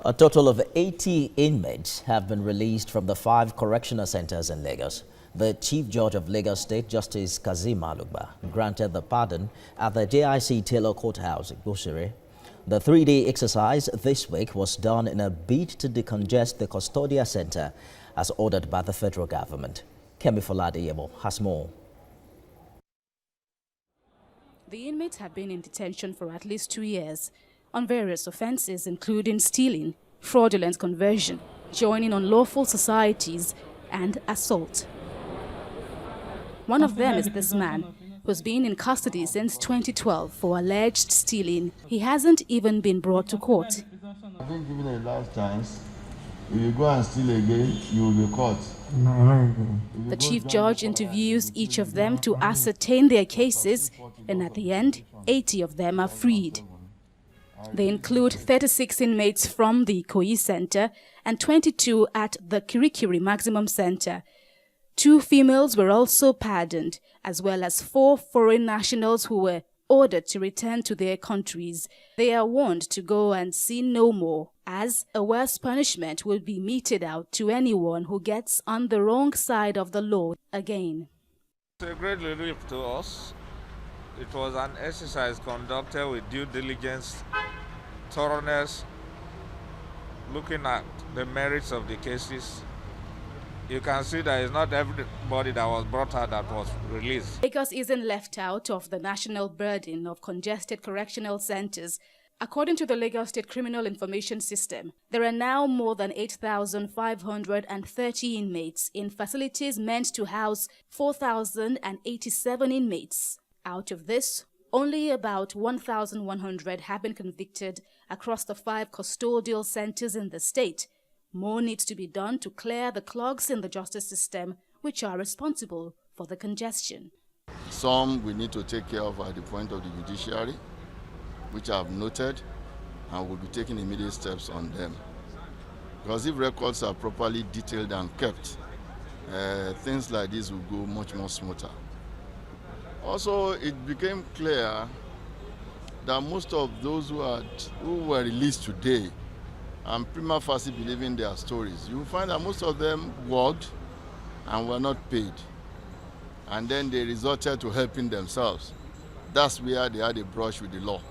A total of 80 inmates have been released from the 5 correctional centers in Lagos. The Chief Judge of Lagos State, Justice Kazeem Alugba, granted the pardon at the JIC Taylor Courthouse in Busiri. The 3-day exercise this week was done in a bid to decongest the custodial center as ordered by the federal government. Kemi Foladeyemo has more. The inmates have been in detention for at least 2 years on various offenses, including stealing, fraudulent conversion, joining unlawful societies, and assault. One of them is this man, who's been in custody since 2012 for alleged stealing. He hasn't even been brought to court. I've been given a last chance. If you go and steal again, you will be caught. The Chief Judge interviews each of them to ascertain their cases, and at the end, 80 of them are freed. They include 36 inmates from the Ikoyi Center and 22 at the Kirikiri Maximum Center. 2 females were also pardoned, as well as 4 foreign nationals who were ordered to return to their countries. They are warned to go and sin no more, as a worse punishment will be meted out to anyone who gets on the wrong side of the law again. It's a great relief to us. It was an exercise conducted with due diligence, thoroughness, looking at the merits of the cases. You can see that it's not everybody that was brought out that was released. Lagos isn't left out of the national burden of congested correctional centers. According to the Lagos State Criminal Information System, there are now more than 8,530 inmates in facilities meant to house 4,087 inmates. Out of this, only about 1,100 have been convicted across the 5 custodial centers in the state. More needs to be done to clear the clogs in the justice system, which are responsible for the congestion. Some we need to take care of at the point of the judiciary, which I have noted, and will be taking immediate steps on them. Because if records are properly detailed and kept, things like this will go much more smoother. Also, it became clear that most of those who were released today, I'm prima facie believing their stories, you will find that most of them worked and were not paid. And then they resorted to helping themselves. That's where they had a brush with the law.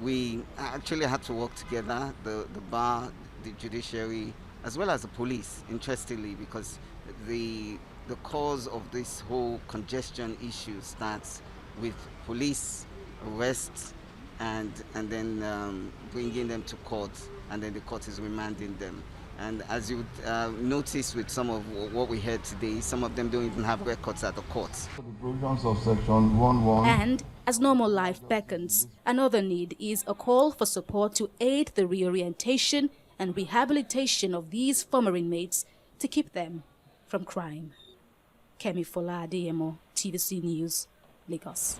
We actually had to work together, the bar, the judiciary, as well as the police, interestingly, because the cause of this whole congestion issue starts with police arrests and then bringing them to court, and then the court is remanding them. And as you notice with some of what we heard today, some of them don't even have records at the courts. The provisions of section 11. And as normal life beckons, another need is a call for support to aid the reorientation and rehabilitation of these former inmates to keep them from crime. Kemi Foladeyemo, TVC News, Lagos.